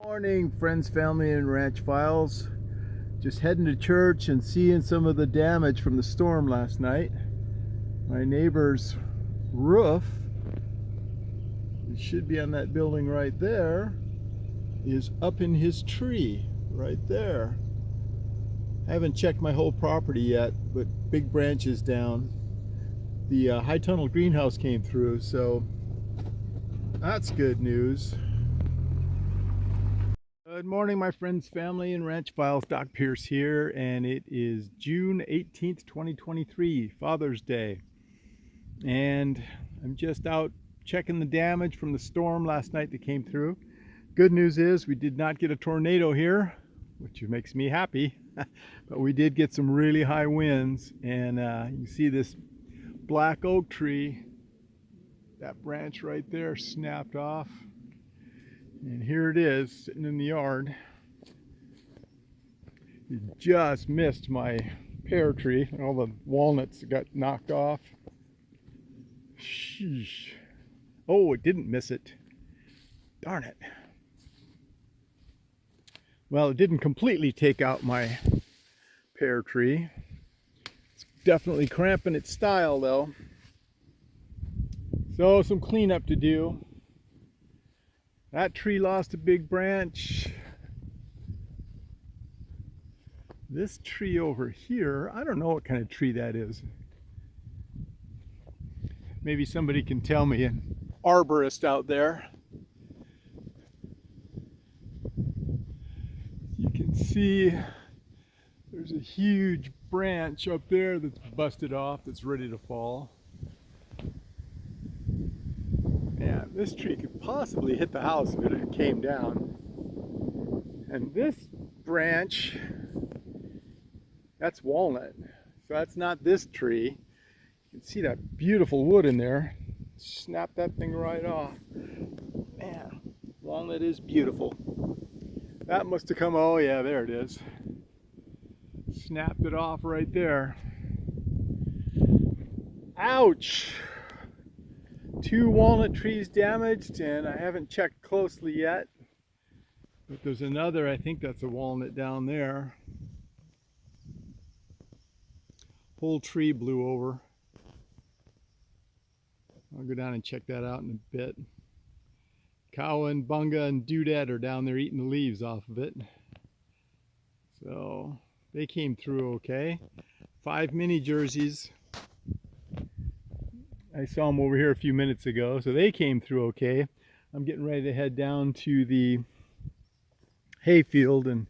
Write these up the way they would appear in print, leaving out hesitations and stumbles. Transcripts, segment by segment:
Morning, friends, family, and ranch files. Just heading to church and seeing some of the damage from the storm last night. My neighbor's roof, it should be on that building right there, is up in his tree right there. I haven't checked my whole property yet, but big branches down. The high tunnel greenhouse came through, so that's good news. Good morning, my friends, family, and ranch files. Doc Pierce here, and it is June 18th, 2023, Father's Day. And I'm just out checking the damage from the storm last night that came through. Good news is we did not get a tornado here, which makes me happy, but we did get some really high winds. And you see this black oak tree, that branch right there snapped off. And here it is, sitting in the yard. It just missed my pear tree. All the walnuts got knocked off. Sheesh. Oh, it didn't miss it. Darn it. Well, it didn't completely take out my pear tree. It's definitely cramping its style, though. So, some cleanup to do. That tree lost a big branch. This tree over here, I don't know what kind of tree that is. Maybe somebody can tell me, an arborist out there. You can see there's a huge branch up there that's busted off, that's ready to fall. Yeah, this tree could possibly hit the house if it came down. And this branch, that's walnut. So that's not this tree. You can see that beautiful wood in there. Snap that thing right off. Man, walnut is beautiful. That must have come, oh yeah, there it is. Snapped it off right there. Ouch! 2 walnut trees damaged, and I haven't checked closely yet. But there's another, I think that's a walnut down there. Whole tree blew over. I'll go down and check that out in a bit. Cowan, Bunga, and Dudette are down there eating the leaves off of it. So they came through okay. 5 mini jerseys. I saw them over here a few minutes ago, so they came through okay. I'm getting ready to head down to the hayfield and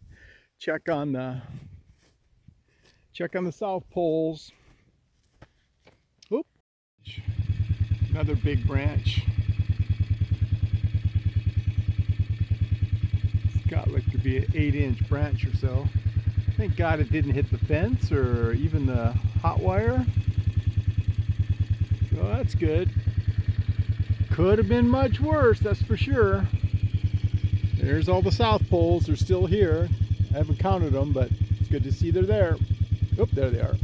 check on the south poles. Oop. Another big branch. It's got like to be an 8-inch branch or so. Thank God it didn't hit the fence or even the hot wire. So that's good. Could have been much worse, that's for sure. There's all the south poles. They're still here. I haven't counted them, but it's good to see they're there. Oop, there they are.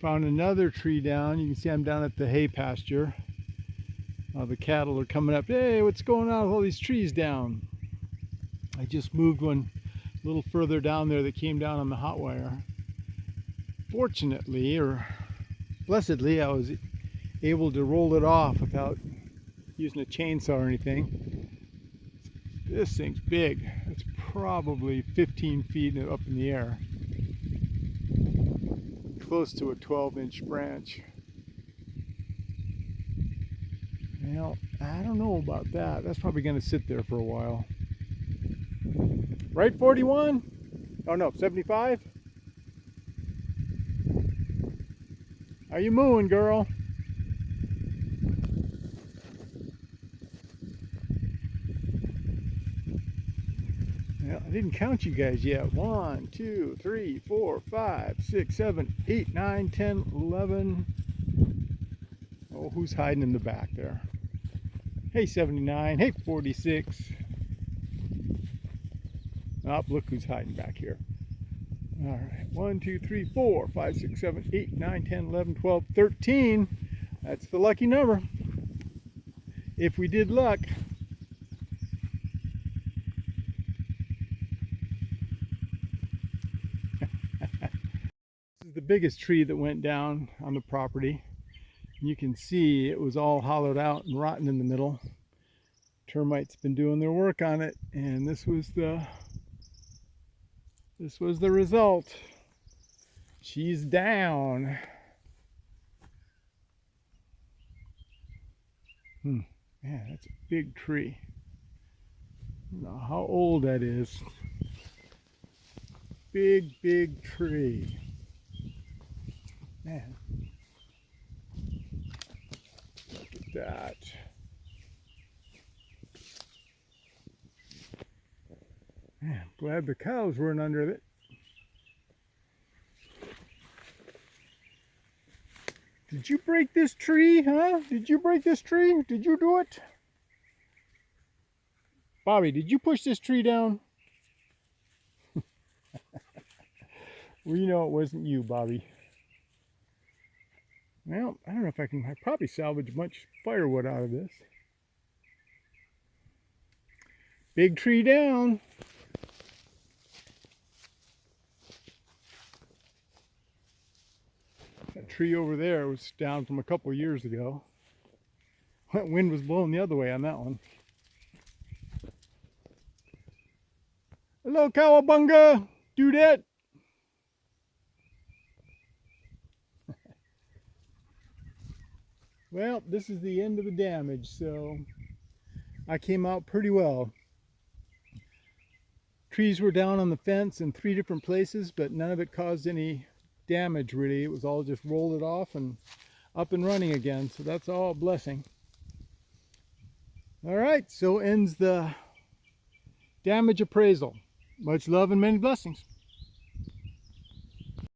Found another tree down. You can see I'm down at the hay pasture. The cattle are coming up. Hey, what's going on with all these trees down? I just moved one a little further down there that came down on the hot wire. Fortunately, or blessedly, I was able to roll it off without using a chainsaw or anything. This thing's big. It's probably 15 feet up in the air. Close to a 12-inch branch. Well, I don't know about that. That's probably going to sit there for a while. Right, 41? Oh no, 75? How you mooing, girl? Well, I didn't count you guys yet. 1, 2, 3, 4, 5, 6, 7, 8, 9, 10, 11. Oh, who's hiding in the back there? Hey, 79. Hey, 46. Oh, look who's hiding back here. All right, 1, 2, 3, 4, 5, 6, 7, 8, 9, 10, 11, 12, 13. That's the lucky number. if we did luck. This is the biggest tree that went down on the property. You can see it was all hollowed out and rotten in the middle. Termites been doing their work on it, and this was the result. She's down. Man, that's a big tree. I don't know how old that is. Big tree. Man, look at that. Man, I'm glad the cows weren't under it. Did you break this tree, huh? Did you break this tree? Did you do it? Bobby, did you push this tree down? Well, you know it wasn't you, Bobby. Well, I don't know if I probably salvage much firewood out of this. Big tree down. That tree over there was down from a couple of years ago. That wind was blowing the other way on that one. Hello, Cowabunga! Dudette! Well, this is the end of the damage, so I came out pretty well. Trees were down on the fence in 3 different places, but none of it caused any damage really. It was all just rolled it off and up and running again, so that's all a blessing. All right, so ends the damage appraisal. Much love and many blessings.